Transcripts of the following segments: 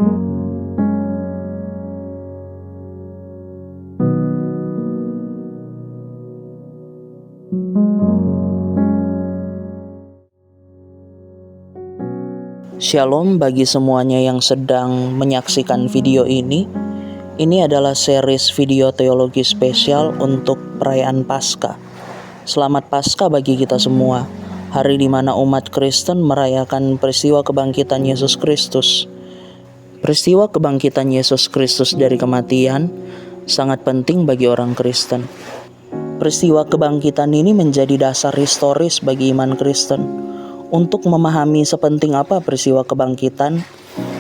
Shalom bagi semuanya yang sedang menyaksikan video ini. Ini adalah series video teologi spesial untuk perayaan Paskah. Selamat Paskah bagi kita semua, hari di mana umat Kristen merayakan peristiwa kebangkitan Yesus Kristus. Peristiwa kebangkitan Yesus Kristus dari kematian sangat penting bagi orang Kristen. Peristiwa kebangkitan ini menjadi dasar historis bagi iman Kristen. Untuk memahami sepenting apa peristiwa kebangkitan,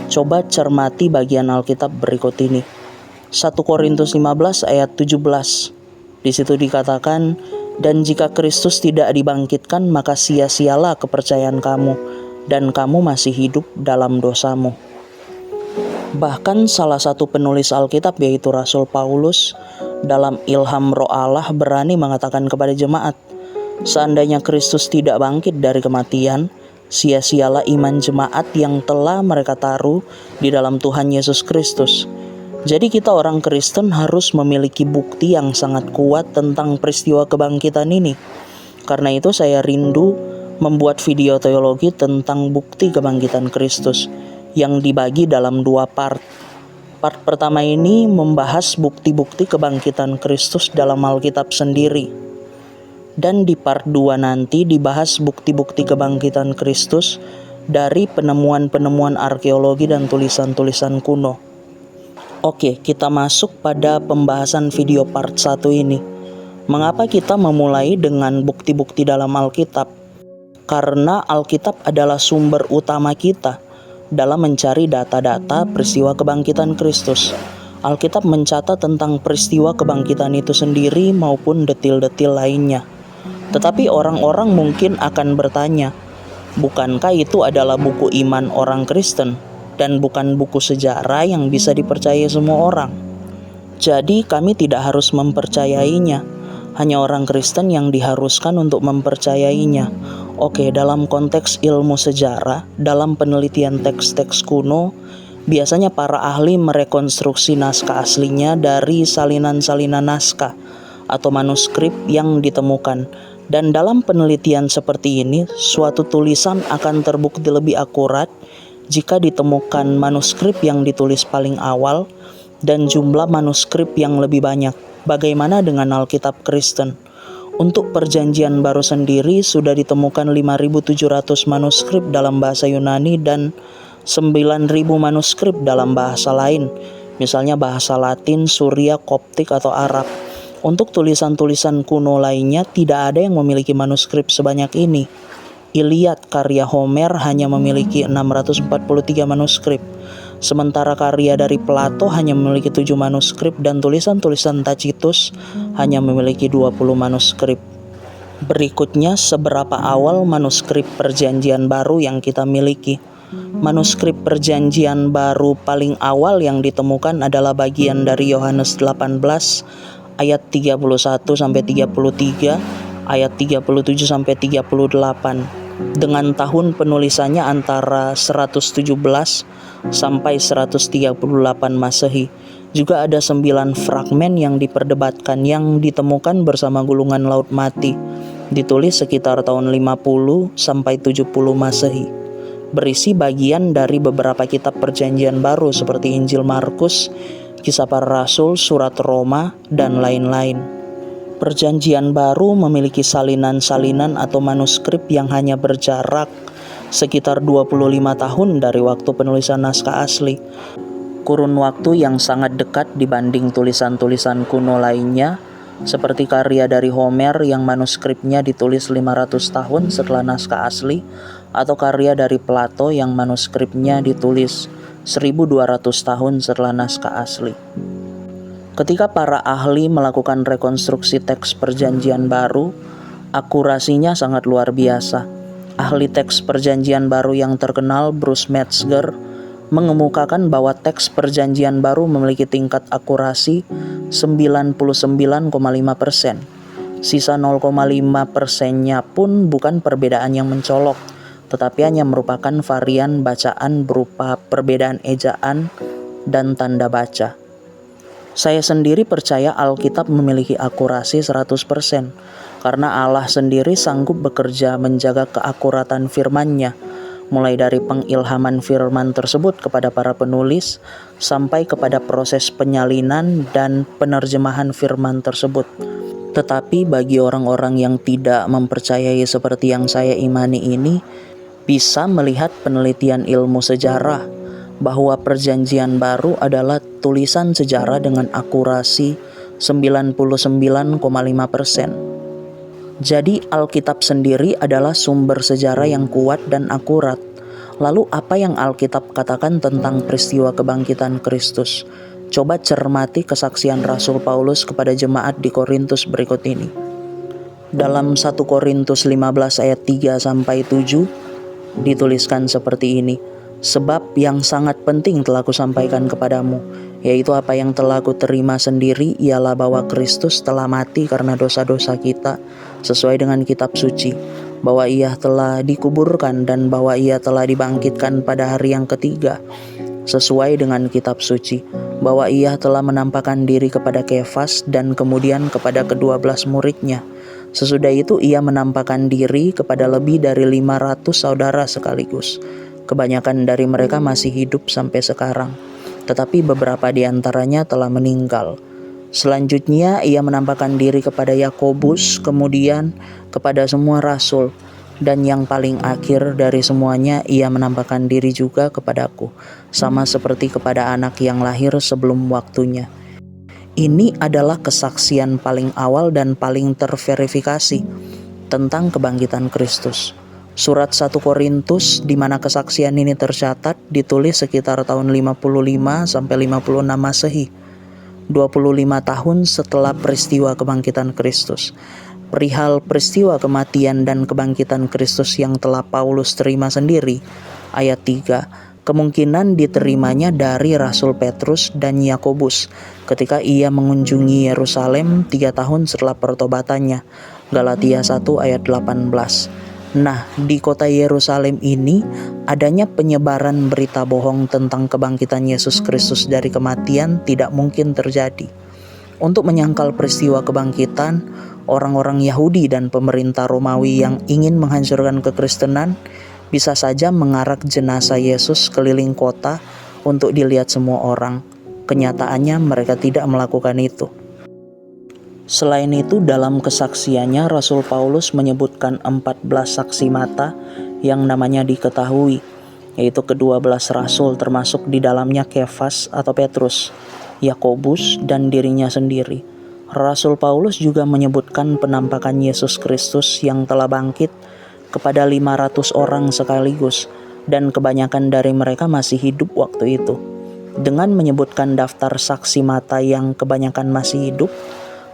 coba cermati bagian Alkitab berikut ini. 1 Korintus 15 ayat 17. Di situ dikatakan, "Dan jika Kristus tidak dibangkitkan, maka sia-sialah kepercayaan kamu, dan kamu masih hidup dalam dosamu." Bahkan salah satu penulis Alkitab yaitu Rasul Paulus dalam ilham Roh Allah berani mengatakan kepada jemaat, seandainya Kristus tidak bangkit dari kematian, sia-sialah iman jemaat yang telah mereka taruh di dalam Tuhan Yesus Kristus. Jadi kita orang Kristen harus memiliki bukti yang sangat kuat tentang peristiwa kebangkitan ini. Karena itu saya rindu membuat video teologi tentang bukti kebangkitan Kristus yang dibagi dalam 2 part. Part pertama ini membahas bukti-bukti kebangkitan Kristus dalam Alkitab sendiri. Dan di part 2 nanti dibahas bukti-bukti kebangkitan Kristus dari penemuan-penemuan arkeologi dan tulisan-tulisan kuno. Oke, kita masuk pada pembahasan video part 1 ini. Mengapa kita memulai dengan bukti-bukti dalam Alkitab? Karena Alkitab adalah sumber utama kita dalam mencari data-data peristiwa kebangkitan Kristus. Alkitab mencatat tentang peristiwa kebangkitan itu sendiri maupun detil-detil lainnya. Tetapi orang-orang mungkin akan bertanya, bukankah itu adalah buku iman orang Kristen dan bukan buku sejarah yang bisa dipercaya semua orang? Jadi kami tidak harus mempercayainya, hanya orang Kristen yang diharuskan untuk mempercayainya. Oke, dalam konteks ilmu sejarah, dalam penelitian teks-teks kuno, biasanya para ahli merekonstruksi naskah aslinya dari salinan-salinan naskah atau manuskrip yang ditemukan. Dan dalam penelitian seperti ini, suatu tulisan akan terbukti lebih akurat jika ditemukan manuskrip yang ditulis paling awal dan jumlah manuskrip yang lebih banyak. Bagaimana dengan Alkitab Kristen? Untuk Perjanjian Baru sendiri sudah ditemukan 5.700 manuskrip dalam bahasa Yunani dan 9.000 manuskrip dalam bahasa lain, misalnya bahasa Latin, Surya, Koptik, atau Arab. Untuk tulisan-tulisan kuno lainnya tidak ada yang memiliki manuskrip sebanyak ini. Iliad karya Homer hanya memiliki 643 manuskrip. Sementara karya dari Plato hanya memiliki 7 manuskrip dan tulisan-tulisan Tacitus hanya memiliki 20 manuskrip. Berikutnya seberapa awal manuskrip Perjanjian Baru yang kita miliki. Manuskrip Perjanjian Baru paling awal yang ditemukan adalah bagian dari Yohanes 18 ayat 31 sampai 33, ayat 37 sampai 38. Dengan tahun penulisannya antara 117 sampai 138 Masehi. Juga ada 9 fragmen yang diperdebatkan yang ditemukan bersama gulungan Laut Mati. Ditulis sekitar tahun 50 sampai 70 Masehi. Berisi bagian dari beberapa kitab Perjanjian Baru seperti Injil Markus, Kisah Para Rasul, Surat Roma, dan lain-lain. Perjanjian Baru memiliki salinan-salinan atau manuskrip yang hanya berjarak sekitar 25 tahun dari waktu penulisan naskah asli. Kurun waktu yang sangat dekat dibanding tulisan-tulisan kuno lainnya, seperti karya dari Homer yang manuskripnya ditulis 500 tahun setelah naskah asli, atau karya dari Plato yang manuskripnya ditulis 1200 tahun setelah naskah asli. Ketika para ahli melakukan rekonstruksi teks Perjanjian Baru, akurasinya sangat luar biasa. Ahli teks Perjanjian Baru yang terkenal, Bruce Metzger, mengemukakan bahwa teks Perjanjian Baru memiliki tingkat akurasi 99,5%. Sisa 0,5%-nya pun bukan perbedaan yang mencolok, tetapi hanya merupakan varian bacaan berupa perbedaan ejaan dan tanda baca. Saya sendiri percaya Alkitab memiliki akurasi 100%, karena Allah sendiri sanggup bekerja menjaga keakuratan firman-Nya, mulai dari pengilhaman firman tersebut kepada para penulis, sampai kepada proses penyalinan dan penerjemahan firman tersebut. Tetapi bagi orang-orang yang tidak mempercayai seperti yang saya imani ini, bisa melihat penelitian ilmu sejarah bahwa Perjanjian Baru adalah tulisan sejarah dengan akurasi 99,5%. Jadi Alkitab sendiri adalah sumber sejarah yang kuat dan akurat. Lalu apa yang Alkitab katakan tentang peristiwa kebangkitan Kristus? Coba cermati kesaksian Rasul Paulus kepada jemaat di Korintus berikut ini. Dalam 1 Korintus 15 ayat 3-7 dituliskan seperti ini. Sebab yang sangat penting telah kusampaikan kepadamu, yaitu apa yang telah kuterima sendiri, ialah bahwa Kristus telah mati karena dosa-dosa kita sesuai dengan kitab suci, bahwa ia telah dikuburkan dan bahwa ia telah dibangkitkan pada hari yang ketiga sesuai dengan kitab suci, bahwa ia telah menampakkan diri kepada Kefas dan kemudian kepada ke-12 muridnya. Sesudah itu ia menampakkan diri kepada lebih dari 500 saudara sekaligus. Kebanyakan dari mereka masih hidup sampai sekarang, tetapi beberapa di antaranya telah meninggal. Selanjutnya ia menampakkan diri kepada Yakobus, kemudian kepada semua rasul, dan yang paling akhir dari semuanya ia menampakkan diri juga kepadaku, sama seperti kepada anak yang lahir sebelum waktunya. Ini adalah kesaksian paling awal dan paling terverifikasi tentang kebangkitan Kristus. Surat 1 Korintus di mana kesaksian ini tercatat ditulis sekitar tahun 55 sampai 56 Masehi, 25 tahun setelah peristiwa kebangkitan Kristus. Perihal peristiwa kematian dan kebangkitan Kristus yang telah Paulus terima sendiri, ayat 3, kemungkinan diterimanya dari Rasul Petrus dan Yakobus ketika ia mengunjungi Yerusalem 3 tahun setelah pertobatannya, Galatia 1 ayat 18. Nah, di kota Yerusalem ini adanya penyebaran berita bohong tentang kebangkitan Yesus Kristus dari kematian tidak mungkin terjadi. Untuk menyangkal peristiwa kebangkitan, orang-orang Yahudi dan pemerintah Romawi yang ingin menghancurkan kekristenan bisa saja mengarak jenazah Yesus keliling kota untuk dilihat semua orang. Kenyataannya mereka tidak melakukan itu. Selain itu, dalam kesaksiannya Rasul Paulus menyebutkan 14 saksi mata yang namanya diketahui, yaitu ke-12 rasul termasuk di dalamnya Kefas atau Petrus, Yakobus, dan dirinya sendiri. Rasul Paulus juga menyebutkan penampakan Yesus Kristus yang telah bangkit kepada 500 orang sekaligus, dan kebanyakan dari mereka masih hidup waktu itu. Dengan menyebutkan daftar saksi mata yang kebanyakan masih hidup,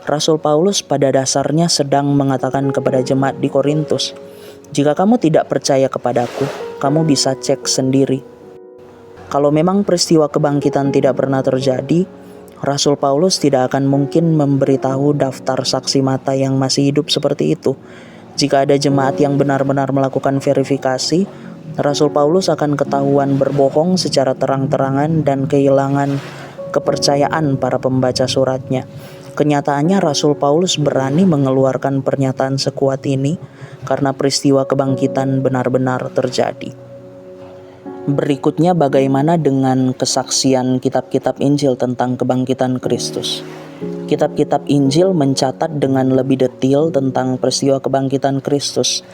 Rasul Paulus pada dasarnya sedang mengatakan kepada jemaat di Korintus, jika kamu tidak percaya kepadaku, kamu bisa cek sendiri. Kalau memang peristiwa kebangkitan tidak pernah terjadi, Rasul Paulus tidak akan mungkin memberitahu daftar saksi mata yang masih hidup seperti itu. Jika ada jemaat yang benar-benar melakukan verifikasi, Rasul Paulus akan ketahuan berbohong secara terang-terangan dan kehilangan kepercayaan para pembaca suratnya. Kenyataannya Rasul Paulus berani mengeluarkan pernyataan sekuat ini karena peristiwa kebangkitan benar-benar terjadi. Berikutnya bagaimana dengan kesaksian kitab-kitab Injil tentang kebangkitan Kristus? Kitab-kitab Injil mencatat dengan lebih detail tentang peristiwa kebangkitan Kristus.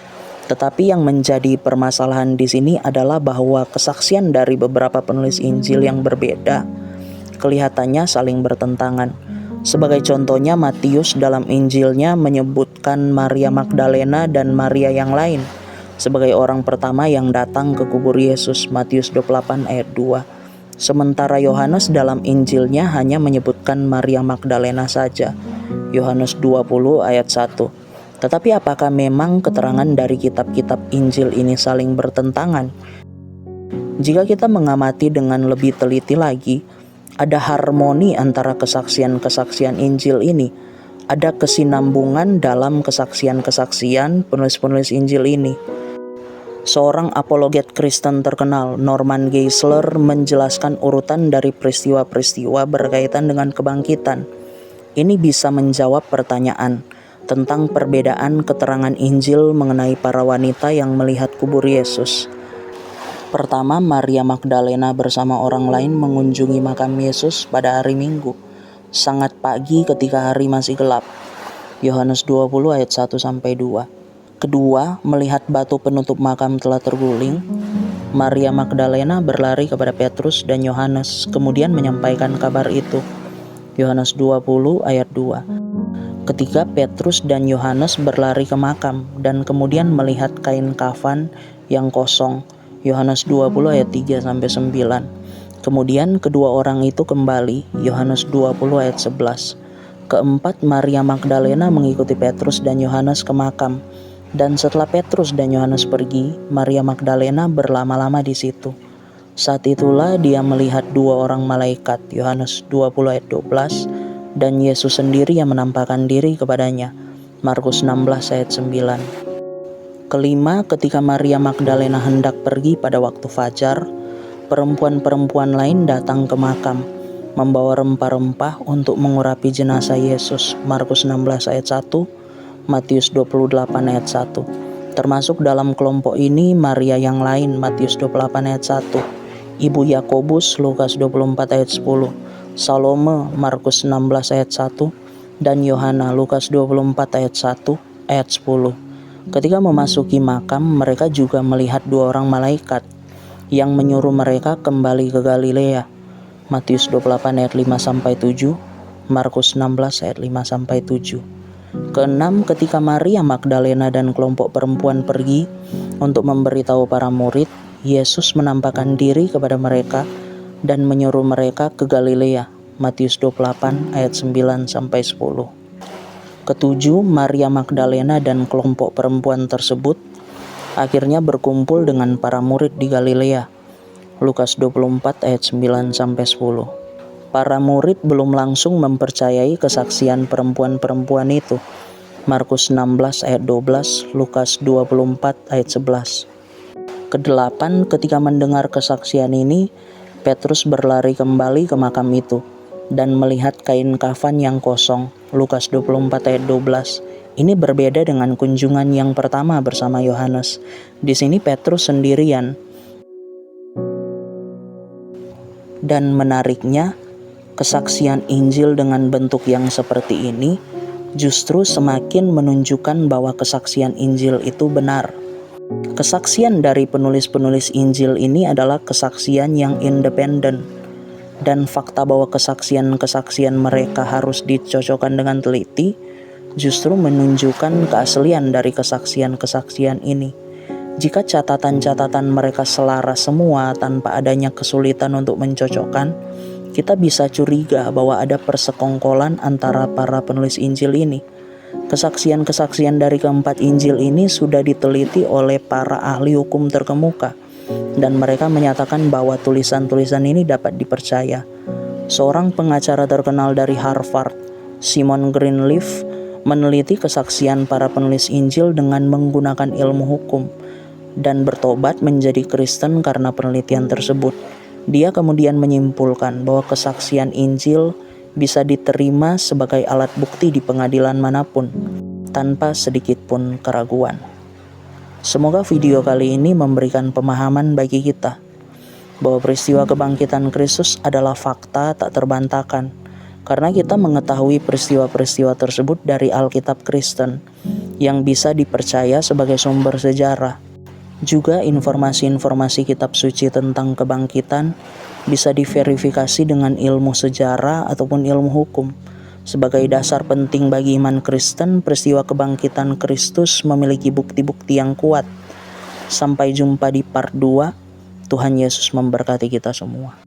Tetapi yang menjadi permasalahan di sini adalah bahwa kesaksian dari beberapa penulis Injil yang berbeda kelihatannya saling bertentangan. Sebagai contohnya, Matius dalam Injilnya menyebutkan Maria Magdalena dan Maria yang lain sebagai orang pertama yang datang ke kubur Yesus, Matius 28 ayat 2. Sementara Yohanes dalam Injilnya hanya menyebutkan Maria Magdalena saja, Yohanes 20 ayat 1. Tetapi apakah memang keterangan dari kitab-kitab Injil ini saling bertentangan? Jika kita mengamati dengan lebih teliti lagi, ada harmoni antara kesaksian-kesaksian Injil ini. Ada kesinambungan dalam kesaksian-kesaksian penulis-penulis Injil ini. Seorang apologet Kristen terkenal, Norman Geisler, menjelaskan urutan dari peristiwa-peristiwa berkaitan dengan kebangkitan. Ini bisa menjawab pertanyaan tentang perbedaan keterangan Injil mengenai para wanita yang melihat kubur Yesus. Pertama, Maria Magdalena bersama orang lain mengunjungi makam Yesus pada hari Minggu, sangat pagi ketika hari masih gelap. Yohanes 20 ayat 1-2. Kedua, melihat batu penutup makam telah terguling, Maria Magdalena berlari kepada Petrus dan Yohanes, kemudian menyampaikan kabar itu. Yohanes 20 ayat 2. Ketika Petrus dan Yohanes berlari ke makam dan kemudian melihat kain kafan yang kosong, Yohanes 20 ayat 3-9. Kemudian kedua orang itu kembali, Yohanes 20 ayat 11. Keempat, Maria Magdalena mengikuti Petrus dan Yohanes ke makam. Dan setelah Petrus dan Yohanes pergi, Maria Magdalena berlama-lama di situ. Saat itulah dia melihat dua orang malaikat, Yohanes 20 ayat 12, dan Yesus sendiri yang menampakkan diri kepadanya, Markus 16 ayat 9. Kelima, ketika Maria Magdalena hendak pergi pada waktu fajar, perempuan-perempuan lain datang ke makam, membawa rempah-rempah untuk mengurapi jenazah Yesus, Markus 16 ayat 1, Matius 28 ayat 1. Termasuk dalam kelompok ini Maria yang lain, Matius 28 ayat 1, Ibu Yakobus, Lukas 24 ayat 10, Salome, Markus 16 ayat 1, dan Yohana, Lukas 24 ayat 1 ayat 10. Ketika memasuki makam, mereka juga melihat dua orang malaikat yang menyuruh mereka kembali ke Galilea, Matius 28 ayat 5-7, Markus 16 ayat 5-7. Keenam, ketika Maria Magdalena dan kelompok perempuan pergi untuk memberitahu para murid, Yesus menampakkan diri kepada mereka dan menyuruh mereka ke Galilea, Matius 28 ayat 9-10. Ketujuh, Maria Magdalena dan kelompok perempuan tersebut akhirnya berkumpul dengan para murid di Galilea, Lukas 24 ayat 9-10. Para murid belum langsung mempercayai kesaksian perempuan-perempuan itu. Markus 16 ayat 12, Lukas 24 ayat 11. Kedelapan, ketika mendengar kesaksian ini, Petrus berlari kembali ke makam itu dan melihat kain kafan yang kosong. Lukas 24 ayat 12. Ini berbeda dengan kunjungan yang pertama bersama Yohanes. Di sini Petrus sendirian. Dan menariknya, kesaksian Injil dengan bentuk yang seperti ini justru semakin menunjukkan bahwa kesaksian Injil itu benar. Kesaksian dari penulis-penulis Injil ini adalah kesaksian yang independen, dan fakta bahwa kesaksian-kesaksian mereka harus dicocokkan dengan teliti justru menunjukkan keaslian dari kesaksian-kesaksian ini. Jika catatan-catatan mereka selaras semua tanpa adanya kesulitan untuk mencocokkan, kita bisa curiga bahwa ada persekongkolan antara para penulis Injil ini. Kesaksian-kesaksian dari keempat Injil ini sudah diteliti oleh para ahli hukum terkemuka, dan mereka menyatakan bahwa tulisan-tulisan ini dapat dipercaya. Seorang pengacara terkenal dari Harvard, Simon Greenleaf, meneliti kesaksian para penulis Injil dengan menggunakan ilmu hukum, dan bertobat menjadi Kristen karena penelitian tersebut. Dia kemudian menyimpulkan bahwa kesaksian Injil bisa diterima sebagai alat bukti di pengadilan manapun, tanpa sedikit pun keraguan. Semoga video kali ini memberikan pemahaman bagi kita, bahwa peristiwa kebangkitan Kristus adalah fakta tak terbantahkan, karena kita mengetahui peristiwa-peristiwa tersebut dari Alkitab Kristen, yang bisa dipercaya sebagai sumber sejarah. Juga informasi-informasi kitab suci tentang kebangkitan bisa diverifikasi dengan ilmu sejarah ataupun ilmu hukum. Sebagai dasar penting bagi iman Kristen, peristiwa kebangkitan Kristus memiliki bukti-bukti yang kuat. Sampai jumpa di part 2. Tuhan Yesus memberkati kita semua.